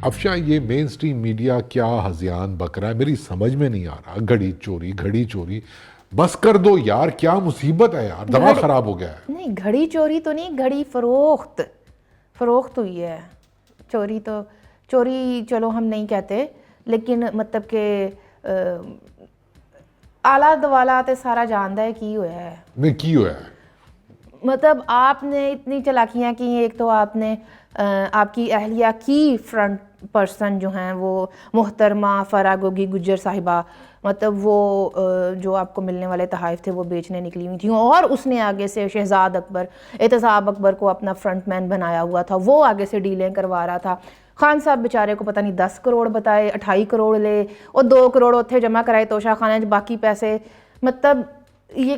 افشاں یہ مین stream media کیا ہذیان بک رہا ہے، میری سمجھ میں نہیں آ رہا. گھڑی چوری بس کر دو یار، کیا مصیبت ہے یار، دماغ خراب ہو گیا ہے. نہیں گھڑی چوری تو نہیں، گھڑی فروخت ہوئی ہے. چوری چلو ہم نہیں کہتے، لیکن مطلب کہ آلہ دوالا تے سارا جاندا ہے کی ہوا ہے. نہیں کی ہوا ہے مطلب آپ نے اتنی چلاکیاں کی. ایک تو آپ نے آپ کی اہلیہ کی فرنٹ پرسن جو ہیں وہ محترمہ فرا گوگی گجر صاحبہ، مطلب وہ جو آپ کو ملنے والے تحائف تھے وہ بیچنے نکلی ہوئی تھیں، اور اس نے آگے سے شہزاد اکبر، اعتصام اکبر کو اپنا فرنٹ مین بنایا ہوا تھا، وہ آگے سے ڈیلیں کروا رہا تھا. خان صاحب بیچارے کو پتہ نہیں 10 کروڑ بتائے، 28 کروڑ لے اور 2 کروڑ اتھے جمع کرائے توشہ خانہ، باقی پیسے مطلب یہ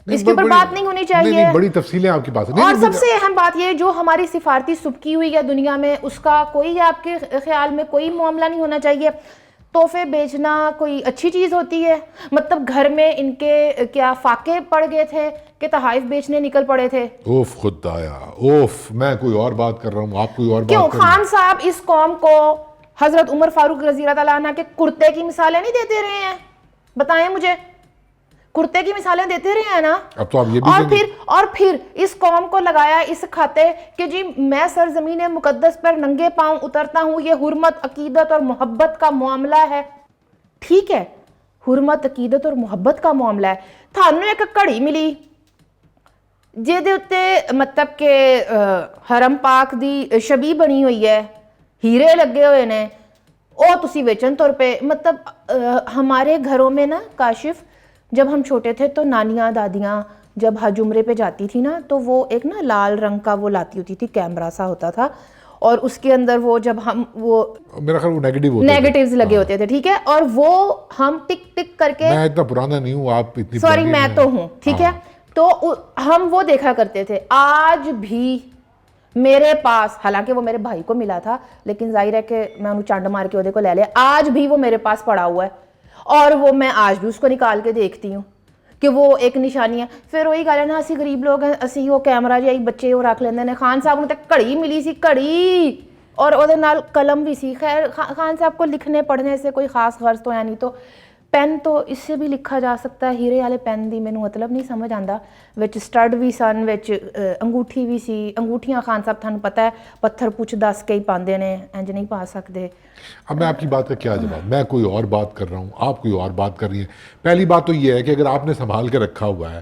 اس کے اوپر بات نہیں ہونی چاہیے. نہیں بڑی تفصیلیں آپ کی بات ہے. اور سب سے اہم بات یہ جو ہماری سفارتی سبکی ہوئی ہے دنیا میں، اس کا کوئی آپ کے خیال میں کوئی معاملہ نہیں ہونا چاہیے. تحفے بیچنا کوئی اچھی چیز ہوتی ہے؟ مطلب گھر میں ان کے کیا فاقے پڑ گئے تھے کہ تحائف بیچنے نکل پڑے تھے؟ اوف خدایا، اوف میں کوئی اور بات کر رہا ہوں، آپ کوئی اور بات کیوں کر رہے ہیں. خان صاحب اس قوم کو حضرت عمر فاروق رضی اللہ عنہ کے کرتے کی مثالیں نہیں دیتے رہے ہیں؟ بتائیں مجھے، کرتے کی مثالیں دیتے رہے ہیں نا. اب تو آپ یہ بھی اور پھر اس قوم کو لگایا اس کھاتے کہ جی میں سرزمین مقدس پر ننگے پاؤں اترتا ہوں، یہ حرمت، عقیدت اور محبت کا معاملہ ہے. ٹھیک ہے، حرمت، عقیدت اور محبت کا معاملہ ہے. تھانوں ایک کڑی ملی جہدے اتے مطلب کہ حرم پاک دی شبی بنی ہوئی ہے، ہیرے لگے ہوئے نے، او تسی ویچن طور پہ. مطلب ہمارے گھروں میں نا کاشف، جب ہم چھوٹے تھے تو نانیاں دادیاں جب حج عمرے پہ جاتی تھی نا تو وہ ایک نا لال رنگ کا وہ لاتی ہوتی تھی، کیمرہ سا ہوتا تھا، اور اس کے اندر وہ جب ہم وہ میرا خیال وہ نیگیٹیوز لگے ہوتے تھے. ٹھیک ہے، اور وہ ہم ٹک ٹک کر کے، میں اتنا پرانا نہیں ہوں، آپ اتنی سوری میں تو ہوں، ٹھیک ہے، تو ہم وہ دیکھا کرتے تھے. آج بھی میرے پاس، حالانکہ وہ میرے بھائی کو ملا تھا لیکن ظاہر ہے کہ میں انہوں چانڈ مار کے کو لے لیا، آج بھی وہ میرے پاس پڑا ہوا ہے، اور وہ میں آج بھی اس کو نکال کے دیکھتی ہوں کہ وہ ایک نشانی ہے. پھر وہی گل ہے نا، اسی غریب لوگ ہیں، اسی وہ کیمرہ جی بچے وہ رکھ لیندے نے. خان صاحب نے تے گھڑی ملی سی، گھڑی، اور او دے نال قلم بھی سی. خیر خان صاحب کو لکھنے پڑھنے سے کوئی خاص غرض تو ہے نہیں، تو پین تو اس سے بھی لکھا جا سکتا ہے. ہیرے والے پین دی مینوں مطلب نہیں سمجھ آندا، وچ سٹڈ بھی سن، وچ انگوٹھی بھی سی. انگوٹھیاں خان صاحب تھانوں پتہ ہے پتھر پوچھ دس کے ہی پاندے نے، انج نہیں پا سکتے. اب میں آپ کی بات کا کیا جواب، میں کوئی اور بات کر رہا ہوں، آپ کوئی اور بات کر رہی ہیں. پہلی بات تو یہ ہے کہ اگر آپ نے سنبھال کے رکھا ہوا ہے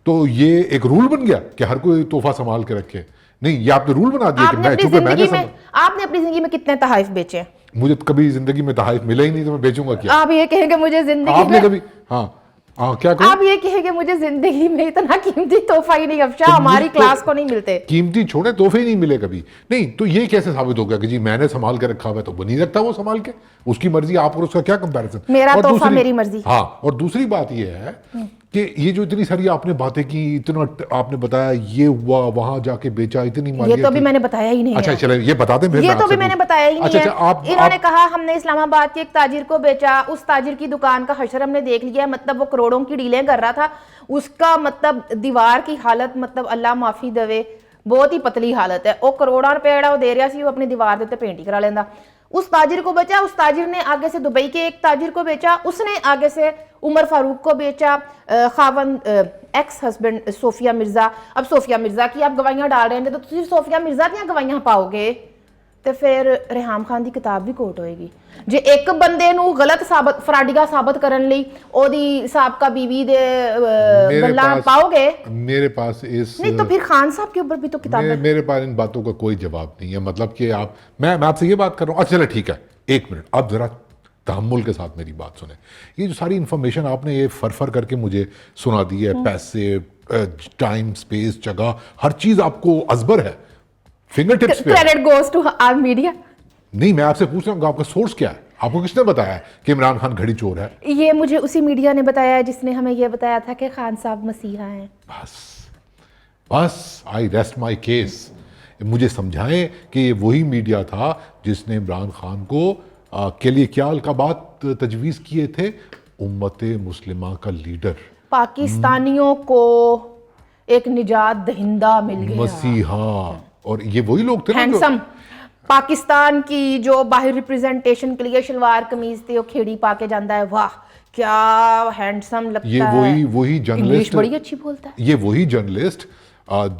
تو یہ ایک رول بن گیا کہ ہر کوئی تحفہ سنبھال کے رکھے. نہیں، یہ آپ نے رول بنا دیا کہ میں چونکہ میں نے آپ نے اپنی زندگی میں کتنے تحائف بیچے؟ مجھے کبھی زندگی میں تحائف ملا ہی نہیں، تو میں بیچوں گا کیا؟ آپ یہ کہیں کہ مجھے زندگی آپ نے کبھی کیا کہا؟ آپ یہ کہیں کہ مجھے زندگی میں اتنا قیمتی تحفہ ہی نہیں افشا، ہماری کلاس کو نہیں ملتے. قیمتی چھوڑے، تحفے ہی نہیں ملے کبھی. نہیں تو یہ کیسے ثابت ہو گیا کہ جی میں نے سنبھال کے رکھا ہوا ہے تو وہ نہیں رکھتا وہ سنبھال کے؟ اس کی مرضی، آپ اور اس کا کیا کمپیریزن؟ میرا تحفہ میری مرضی. ہاں، اور دوسری بات یہ ہے کہ یہ جو اتنی ساری آپ نے باتیں کی، اتنا آپ نے بتایا یہ ہوا، وہاں جا کے بیچا، اتنی مالیت، یہ تو بھی میں نے بتایا ہی نہیں. اچھا چلیں یہ بتا دیں، یہ تو بھی میں نے بتایا ہی نہیں ہے. انہوں نے کہا ہم نے اسلام آباد کے ایک تاجر کو بیچا، اس تاجر کی دکان کا حشر ہم نے دیکھ لیا. مطلب وہ کروڑوں کی ڈیلیں کر رہا تھا، اس کا مطلب دیوار کی حالت، مطلب اللہ معافی دے، بہت ہی پتلی حالت ہے. وہ کروڑاں روپے جڑا وہ دے رہا سی، وہ اپنی دیوار دے تے پینٹ ہی کرا لیندا. اس تاجر کو بیچا، اس تاجر نے آگے سے دبئی کے ایک تاجر کو بیچا، اس نے آگے سے عمر فاروق کو بیچا، خاوند ایکس ہسبینڈ صوفیہ مرزا. اب صوفیہ مرزا کی آپ گواہیاں ڈال رہے ہیں تو تسی صوفیہ مرزا دیاں گواہیاں پاؤ گے تو پھر ریحام خان دی کتاب بھی کوٹ ہوئے گی. جے ایک بندے نو غلط ثابت، فراڈیگا ثابت کرن لئی او دی سابقہ بیوی دے بلاں پاؤ گے. میرے پاس اس نہیں تو پھر خان صاحب کے اوپر بھی تو کتاب ہے. میرے پاس ان باتوں کا کوئی جواب نہیں ہے. مطلب کہ میں آپ سے یہ بات کر رہا ہوں. اچھا چلے ٹھیک ہے، ایک منٹ آپ ذرا تحمل کے ساتھ میری بات سنیں. یہ جو ساری انفارمیشن آپ نے یہ فر کر کے مجھے سنا دی ہے، پیسے، ٹائم، سپیس، جگہ، ہر چیز آپ کو ازبر ہے، فنگر ٹپس پہ. Credit goes to R media. نہیں، میں آپ سے پوچھ رہا ہوں کہ آپ کا سورس کیا ہے؟ آپ کو کس نے بتایا کہ عمران خان گھڑی چور ہے؟ یہ مجھے اسی میڈیا نے بتایا جس نے ہمیں یہ بتایا تھا کہ خان صاحب مسیحا ہیں. بس آئی ریسٹ مائی کیس. مجھے سمجھائیں کہ یہ وہی میڈیا تھا جس نے عمران خان کو کے لیے کیا القابات تجویز کیے تھے؟ امت مسلمہ کا لیڈر، پاکستانیوں کو ایک نجات دہندہ مل گیا، مسیحا. اور یہ وہی لوگ تھے نا ہینڈسم. پاکستان کی جو باہر ریپریزنٹیشن کے لیے شلوار قمیض تھی وہ کھیڑی پا کے جاتا ہے, واہ کیا ہینڈسم لگتا ہے. یہ وہی انگلش جرنلسٹ, بڑی اچھی بولتا ہے. یہ وہی جرنلسٹ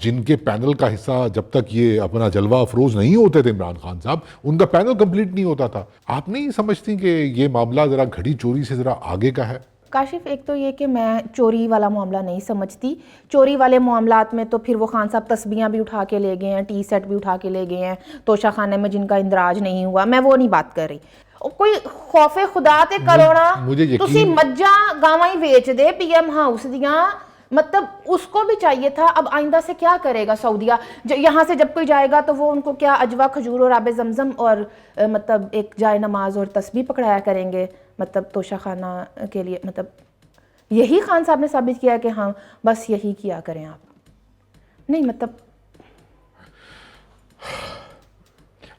جن کے پینل کا حصہ جب تک یہ اپنا جلوہ افروز نہیں ہوتے تھے عمران خان صاحب, ان کا پینل کمپلیٹ نہیں ہوتا تھا. آپ نہیں سمجھتی کہ یہ معاملہ ذرا گھڑی چوری سے ذرا آگے کا ہے؟ کاشف, ایک تو یہ کہ میں چوری والا معاملہ نہیں سمجھتی. چوری والے معاملات میں تو پھر وہ خان صاحب تسبیحاں بھی اٹھا کے لے گئے ہیں, ٹی سیٹ بھی اٹھا کے لے گئے ہیں, توشہ خانے میں جن کا اندراج نہیں ہوا, میں وہ نہیں بات کر رہی. کوئی خوف خدا تے کرو نا, تسی مجھاں گاواں ہی ویچ دے پی ایم ہاؤس دیاں, مطلب اس کو بھی چاہیے تھا. اب آئندہ سے کیا کرے گا سعودیہ, یہاں سے جب کوئی جائے گا تو وہ ان کو کیا اجوا کھجور اور آب زمزم اور مطلب ایک جائے نماز اور تسبیح پکڑایا کریں گے مطلب توشہ خانہ کے لیے. مطلب یہی خان صاحب نے ثابت کیا کہ ہاں بس یہی کیا کریں آپ. نہیں مطلب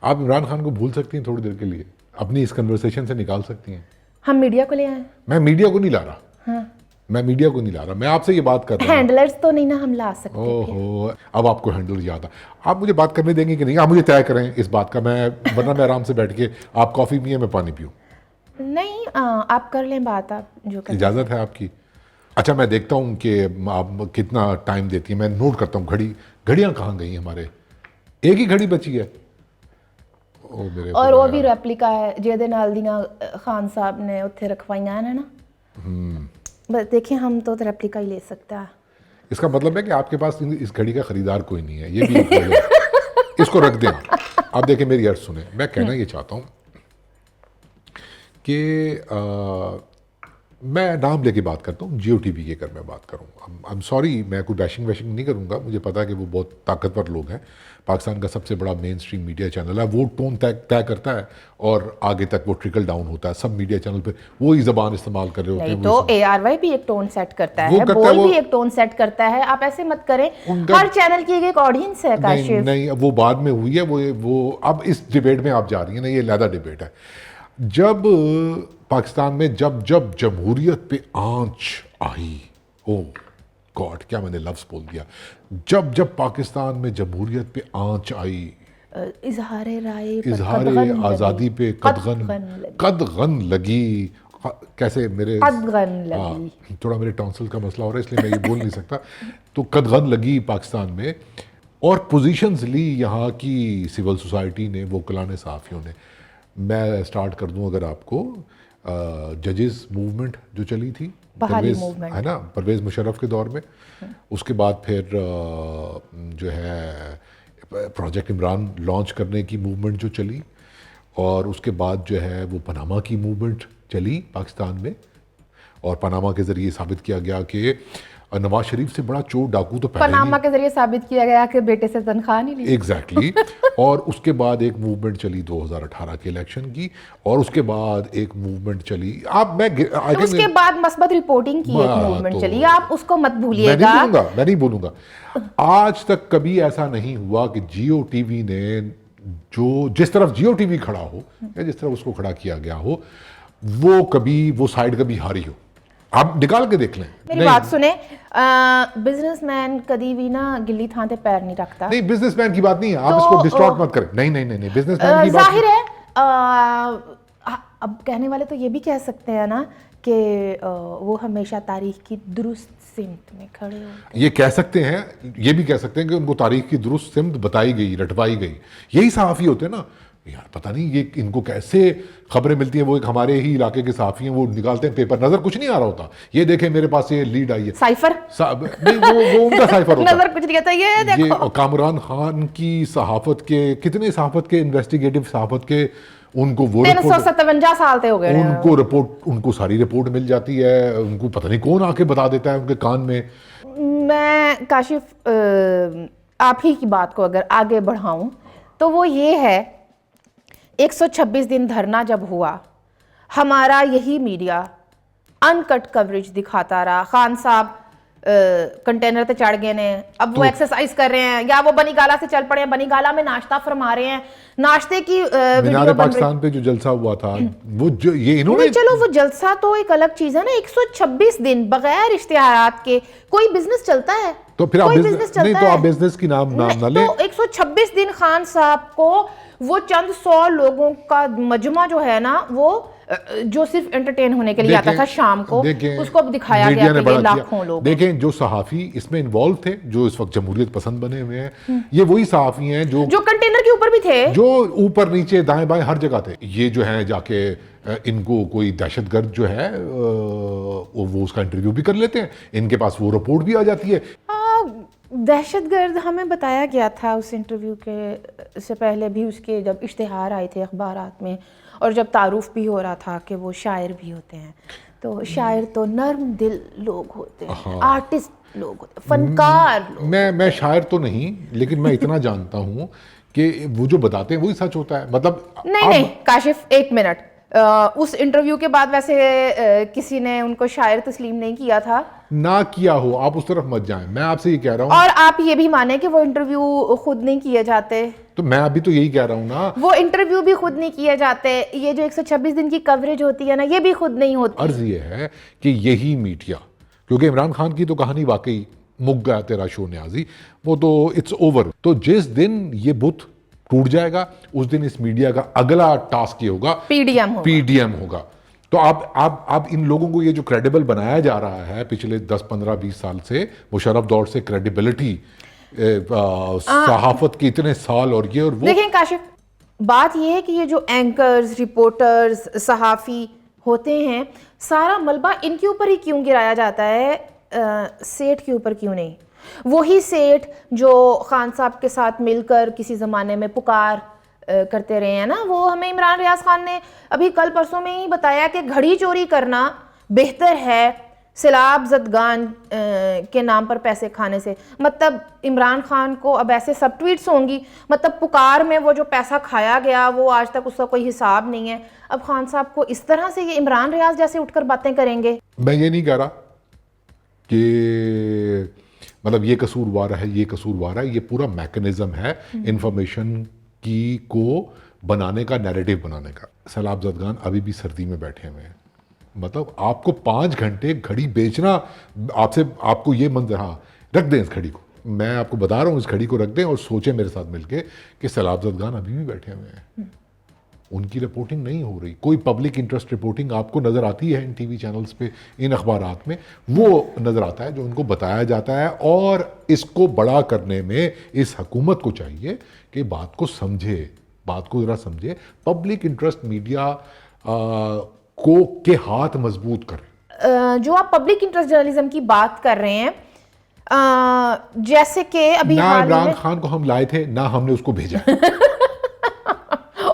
آپ عمران خان کو بھول سکتی ہیں تھوڑی دیر کے لیے, اپنی اس کنورسیشن سے نکال سکتی ہیں. ہم میڈیا کو لے آئیں. میں میڈیا کو نہیں لا رہا, ہاں میں میڈیا کو نہیں لا رہا, میں آپ سے یہ بات کر رہا ہوں. ہینڈلرز تو نہیں نا ہم لا سکتے. اوہو, اب آپ کو ہینڈل یاد آ. آپ مجھے بات کرنے دیں گے کہ نہیں؟ آپ مجھے طے کریں اس بات کا, میں ورنہ میں آرام سے بیٹھ کے, آپ کافی پئیں میں پانی پیوں. نہیں آپ کر لیں بات, آپ جو کریں. اجازت ہے آپ کی؟ اچھا میں دیکھتا ہوں کہ آپ کتنا ٹائم دیتی ہیں, میں نوٹ کرتا ہوں. گھڑیاں کہاں گئی ہمارے؟ ایک ہی گھڑی بچی ہے. اور وہ بھی ریپلیکا ہے جہدے نال دیاں خان صاحب نے اتنے رکھوائیاں ہیں نا. بس دیکھیں ہم تو ریپلیکا ہی لے سکتا ہے. اس کا مطلب ہے کہ آپ کے پاس اس گھڑی کا خریدار کوئی نہیں ہے, یہ بھی اس کو رکھ دیں. آپ دیکھیں میری عرض سنیں, میں کہنا یہ چاہتا ہوں کہ میں نام لے کے بات کرتا ہوں, جیو ٹی وی کی اگر میں بات کروں, آئی ایم سوری, میں کوئی بیشنگ نہیں کروں گا. مجھے پتا ہے کہ وہ بہت طاقتور لوگ ہیں, پاکستان کا سب سے بڑا مین اسٹریم میڈیا چینل ہے, وہ ٹون طے کرتا ہے اور آگے تک وہ ٹرکل ڈاؤن ہوتا ہے. سب میڈیا چینل پہ وہی زبان استعمال کر رہے ہوتے ہیں. تو اے آر وائی بھی ایک ٹون سیٹ کرتا ہے, بول بھی ایک ٹون سیٹ کرتا ہے. آپ ایسے مت کریں, ہر چینل کی ایک آڈینس ہے. کاشف نہیں, وہ بعد میں ہوئی ہے, وہ اب اس ڈیبیٹ میں آپ جا رہی ہیں نا, یہ علیحدہ ڈیبیٹ ہے. جب پاکستان میں جب جمہوریت پہ آنچ آئی, او گاڈ کیا میں نے لفظ بول دیا, جب پاکستان میں جمہوریت پہ آنچ آئی, اظہار رائے, اظہار آزادی پہ قدغن لگی. کیسے میرے تھوڑا میرے ٹانسل کا مسئلہ ہو رہا ہے, اس لیے میں یہ بول نہیں سکتا. تو قدغن لگی پاکستان میں, اور پوزیشنز لی یہاں کی سول سوسائٹی نے, وکلاء صحافیوں نے. میں سٹارٹ کر دوں اگر آپ کو, ججز موومنٹ جو چلی تھی ہے نا پرویز مشرف کے دور میں, اس کے بعد پھر جو ہے پروجیکٹ عمران لانچ کرنے کی موومنٹ جو چلی, اور اس کے بعد جو ہے وہ پاناما کی موومنٹ چلی پاکستان میں, اور پاناما کے ذریعے ثابت کیا گیا کہ نواز شریف سے بڑا چور ڈاکو تو پاناما کے ذریعے ثابت کیا گیا کہ بیٹے سے تنخواہ نہیں لی. ایگزیکٹلی. اور اس کے بعد ایک موومنٹ چلی 2018 کے الیکشن کی, اور اس کے بعد ایک موومنٹ چلی, اس کے بعد مثبت رپورٹنگ کی ایک موومنٹ چلی, آپ اس کو مت بھولیے گا. میں نہیں بولوں گا. آج تک کبھی ایسا نہیں ہوا کہ جیو ٹی وی نے جس طرف جیو ٹی وی کھڑا ہو یا جس طرف اس کو کھڑا کیا گیا ہو, وہ سائڈ کبھی ہاری ہو. آپ نکال کے دیکھ لیں. میری بات سنیں, بزنس مین کدی بھی نا گلی تھان تے پیر نہیں رکھتا. نہیں, بزنس مین کی بات نہیں ہے, آپ اس کو ڈسٹارٹ مت کریں. نہیں, بزنس مین کی بات ظاہر ہے. اب کہنے والے تو یہ بھی کہہ سکتے ہیں نا کہ وہ ہمیشہ تاریخ کی درست سمت میں کھڑے ہوتے ہیں. یہ کہہ سکتے ہیں, یہ بھی کہہ سکتے ہیں کہ ان کو تاریخ کی درست سمت بتائی گئی, رٹوائی گئی. یہی صحافی ہوتے ہیں نا یار, پتہ نہیں یہ ان کو کیسے خبریں ملتی ہیں. وہ ایک ہمارے ہی علاقے کے صحافی ہیں, وہ نکالتے ہیں پیپر, نظر کچھ نہیں آ رہا ہوتا, یہ دیکھیں میرے پاس یہ لیڈ آئی ہے, سائفر نہیں, وہ ان کا سائفر ہوتا ہے, نظر کچھ نہیں آتا. یہ دیکھو کامران خان کی صحافت کے کتنے صحافت کے انویسٹیگیٹو صحافت کے, ان کو وہ 357 سال تے ہو گئے, ان کو رپورٹ, ان کو ساری رپورٹ مل جاتی ہے, ان کو پتہ نہیں کون آ کے بتا دیتا ہے ان کے کان میں. میں کاشف آپ ہی کی بات کو اگر آگے بڑھاؤں تو وہ یہ ہے, 126 دن دھرنا جب ہوا, ہمارا یہی میڈیا ان کٹ کوریج دکھاتا رہا. خان صاحب کنٹینر تے چڑھ گئے نے, اب وہ ایکسرسائز کر رہے ہیں, یا وہ بنی گالا سے چل پڑے ہیں, بنی گالا میں ناشتہ فرما رہے ہیں, ناشتے کی مینار پاکستان پہ جو جلسہ ہوا تھا, وہ یہ انہوں نے, چلو وہ جلسہ تو ایک الگ چیز ہے نا. 126 دن بغیر اشتہارات کے کوئی بزنس چلتا ہے؟ تو پھر آپ بزنس کی نام نہ لیں. تو 126 دن خان صاحب کو وہ چند 100 لوگوں کا مجمع جو ہے نا وہ جو صرف انٹرٹین ہونے کے لیے آتا تھا شام کو, اس کو دکھایا گیا کہ یہ لاکھوں لوگ. دیکھیں جو صحافی اس میں انوالو تھے, جو اس وقت جمہوریت پسند بنے ہوئے ہیں, یہ وہی صحافی ہیں جو کنٹینر کے اوپر بھی تھے, جو اوپر نیچے دائیں بائیں ہر جگہ تھے. یہ جو ہیں جا کے ان کو کوئی دہشت گرد جو ہے وہ اس کا انٹرویو بھی کر لیتے ہیں, ان کے پاس وہ رپورٹ بھی آ جاتی ہے. دہشت گرد ہمیں بتایا گیا تھا اس انٹرویو کے سے پہلے بھی, اس کے جب اشتہار آئے تھے اخبارات میں, اور جب تعارف بھی ہو رہا تھا کہ وہ شاعر بھی ہوتے ہیں. تو شاعر تو نرم دل لوگ ہوتے ہیں, آرٹسٹ لوگ ہوتے ہیں, فنکار لوگ. میں شاعر تو نہیں, لیکن میں اتنا جانتا ہوں کہ وہ جو بتاتے ہیں وہی سچ ہوتا ہے. مطلب نہیں کاشف ایک منٹ, اس انٹرویو کے بعد ویسے کسی نے ان کو شاعر تسلیم نہیں کیا تھا. نہ کیا ہو, آپ اس طرف مت جائیں, میں آپ سے یہ کہہ رہا ہوں. اور آپ یہ بھی مانیں کہ وہ انٹرویو خود نہیں کیے جاتے. تو میں ابھی تو یہی کہہ رہا ہوں نا, وہ انٹرویو بھی خود نہیں کیے جاتے. یہ جو 126 دن کی کوریج ہوتی ہے نا, یہ بھی خود نہیں ہوتی. عرض یہ ہے کہ یہی میڈیا, کیونکہ عمران خان کی تو کہانی واقعی مک گیا تیرا شو نیازی, وہ تو اٹس اوور. تو جس دن یہ بت ٹوٹ جائے گا اس دن اس میڈیا کا اگلا ٹاسک یہ ہوگا, پی ڈی ایم ہوگا. تو اب ان لوگوں کو یہ جو کریڈیبل بنایا جا رہا ہے پچھلے 10 15 20 سال سے, مشرف دور سے کریڈیبلٹی, صحافت کی اتنے سال اور یہ اور وہ. دیکھیں کاشف, بات یہ ہے کہ یہ جو اینکرز, رپورٹرز, صحافی ہوتے ہیں, سارا ملبہ ان کے اوپر ہی کیوں گرایا جاتا ہے, سیٹھ کے اوپر کیوں نہیں؟ وہی سیٹھ جو خان صاحب کے ساتھ مل کر کسی زمانے میں پکار کرتے رہے ہیں نا, وہ ہمیں عمران ریاض خان نے ابھی کل پرسوں میں ہی بتایا کہ گھڑی چوری کرنا بہتر ہے سیلاب زدگان کے نام پر پیسے کھانے سے. مطلب عمران خان کو اب ایسے سب ٹویٹس ہوں گی, مطلب پکار میں وہ جو پیسہ کھایا گیا وہ آج تک اس کا کوئی حساب نہیں ہے. اب خان صاحب کو اس طرح سے یہ عمران ریاض جیسے اٹھ کر باتیں کریں گے. میں یہ نہیں کہہ رہا کہ مطلب یہ قصوروار ہے, یہ قصوروار ہے, یہ پورا میکنزم ہے انفارمیشن کی کو بنانے کا, نیریٹو بنانے کا. سیلاب زدگان ابھی بھی سردی میں بیٹھے ہوئے ہیں, مطلب آپ کو 5 گھنٹے گھڑی بیچنا, آپ کو یہ منظر, ہاں رکھ دیں اس گھڑی کو, میں آپ کو بتا رہا ہوں اس گھڑی کو رکھ دیں اور سوچیں میرے ساتھ مل کے کہ سیلاب زدگان ابھی بھی بیٹھے ہوئے ہیں, ان کی رپورٹنگ نہیں ہو رہی. کوئی پبلک انٹرسٹ رپورٹنگ آپ کو نظر آتی ہے ان ٹی وی چینلز پہ, ان اخبارات میں, وہ نظر آتا ہے جو ان کو بتایا جاتا ہے. اور اس کو بڑا کرنے میں اس حکومت کو چاہیے کہ بات کو سمجھے, بات کو ذرا سمجھے, پبلک انٹرسٹ میڈیا کو کے ہاتھ مضبوط کرے. جو آپ پبلک انٹرسٹ جرنلزم کی بات کر رہے ہیں, جیسے کہ ابھی نہ عمران خان کو ہم لائے تھے, نہ ہم نے اس کو بھیجا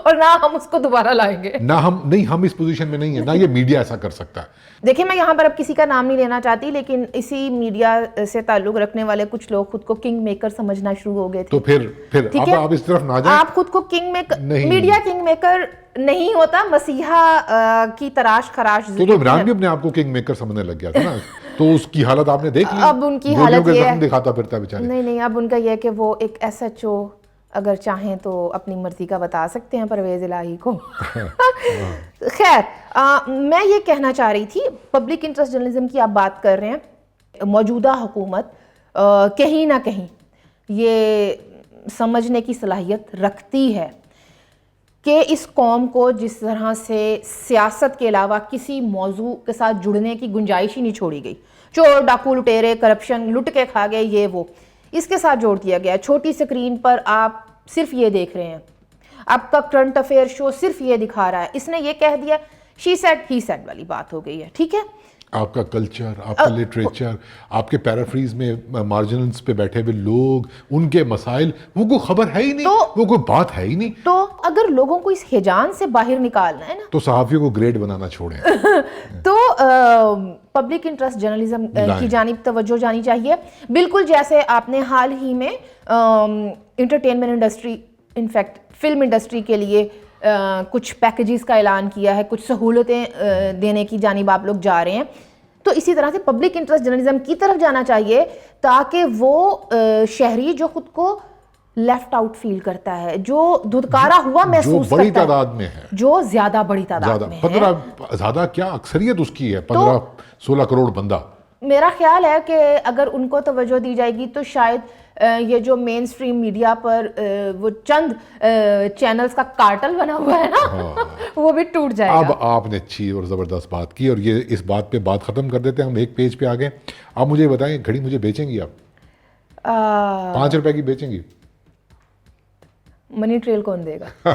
اور نہ ہم اس کو دوبارہ لائیں گے, نہ ہم اس پوزیشن میں نہیں ہیں, نہ یہ میڈیا ایسا کر سکتا ہے. دیکھیں میں یہاں پر اب کسی کا نام نہیں لینا چاہتی, لیکن اسی میڈیا سے تعلق رکھنے والے کچھ لوگ خود کو کنگ میکر سمجھنا شروع ہو گئے تھے. تو پھر آپ اس طرف نہ جائیں. آپ خود کو king maker, media king maker نہیں ہوتا, مسیحا کی تراش خراش. تو عمران بھی اپنے آپ کو کنگ میکر سمجھنے لگ گیا تھا نا, تو اس کی حالت آپ نے دیکھ لی. اب ان کی حالت یہ ہے, دکھاتا پھرتا بیچارے. نہیں, اب ان کا یہ ہے کہ وہ ایک ایس ایچ او اگر چاہیں تو اپنی مرضی کا بتا سکتے ہیں پرویز الہی کو. خیر, میں یہ کہنا چاہ رہی تھی, پبلک انٹرسٹ جرنلزم کی آپ بات کر رہے ہیں, موجودہ حکومت کہیں نہ کہیں یہ سمجھنے کی صلاحیت رکھتی ہے کہ اس قوم کو جس طرح سے سیاست کے علاوہ کسی موضوع کے ساتھ جڑنے کی گنجائش ہی نہیں چھوڑی گئی, چور ڈاکو لٹیرے کرپشن لٹ کے کھا گئے, یہ وہ اس کے ساتھ جوڑ دیا گیا. چھوٹی سکرین پر آپ صرف یہ دیکھ رہے ہیں, آپ کا کرنٹ افیئر شو صرف یہ دکھا رہا ہے, اس نے یہ کہہ دیا, شی سیڈ ہی سیڈ والی بات ہو گئی ہے. ٹھیک ہے, آپ کا کلچر, آپ کا لٹریچر, آپ کے پیرافریز میں مارجنلز پہ بیٹھے ہوئے لوگ, ان کے مسائل, وہ کوئی خبر ہے ہی نہیں, وہ کوئی بات ہے ہی نہیں. تو اگر لوگوں کو اس ہیجان سے باہر نکالنا ہے نا, تو صحافیوں کو گریڈ بنانا چھوڑیں. تو پبلک انٹرسٹ جرنلزم کی جانب توجہ جانی چاہیے. بالکل جیسے آپ نے حال ہی میں entertainment industry, in fact film industry کے لیے کچھ پیکیجز کا اعلان کیا ہے, کچھ سہولتیں دینے کی جانب آپ لوگ جا رہے ہیں. تو اسی طرح سے پبلک انٹرسٹ جرنلزم کی طرف جانا چاہیے تاکہ وہ شہری جو خود کو لیفٹ آؤٹ فیل کرتا ہے, جو دھتکارا ہوا محسوس کرتا ہے, جو بڑی تعداد میں ہے, جو زیادہ بڑی تعداد میں ہے, 15 زیادہ کیا اکثریت اس کی ہے, 15-16 کروڑ بندہ. میرا خیال ہے کہ اگر ان کو توجہ دی جائے گی تو شاید یہ جو مین سٹریم میڈیا پر وہ چند چینلز کا کارٹل بنا ہوا ہے نا وہ بھی ٹوٹ جائے گا. اب آپ نے اچھی اور زبردست بات کی اور یہ اس بات پہ بات ختم کر دیتے ہیں. ہم ایک پیج پہ آ گئے. آپ مجھے بتائیں گھڑی مجھے بیچیں گی آپ 5 روپے کی بیچیں گی؟ منی ٹریل کون دے گا؟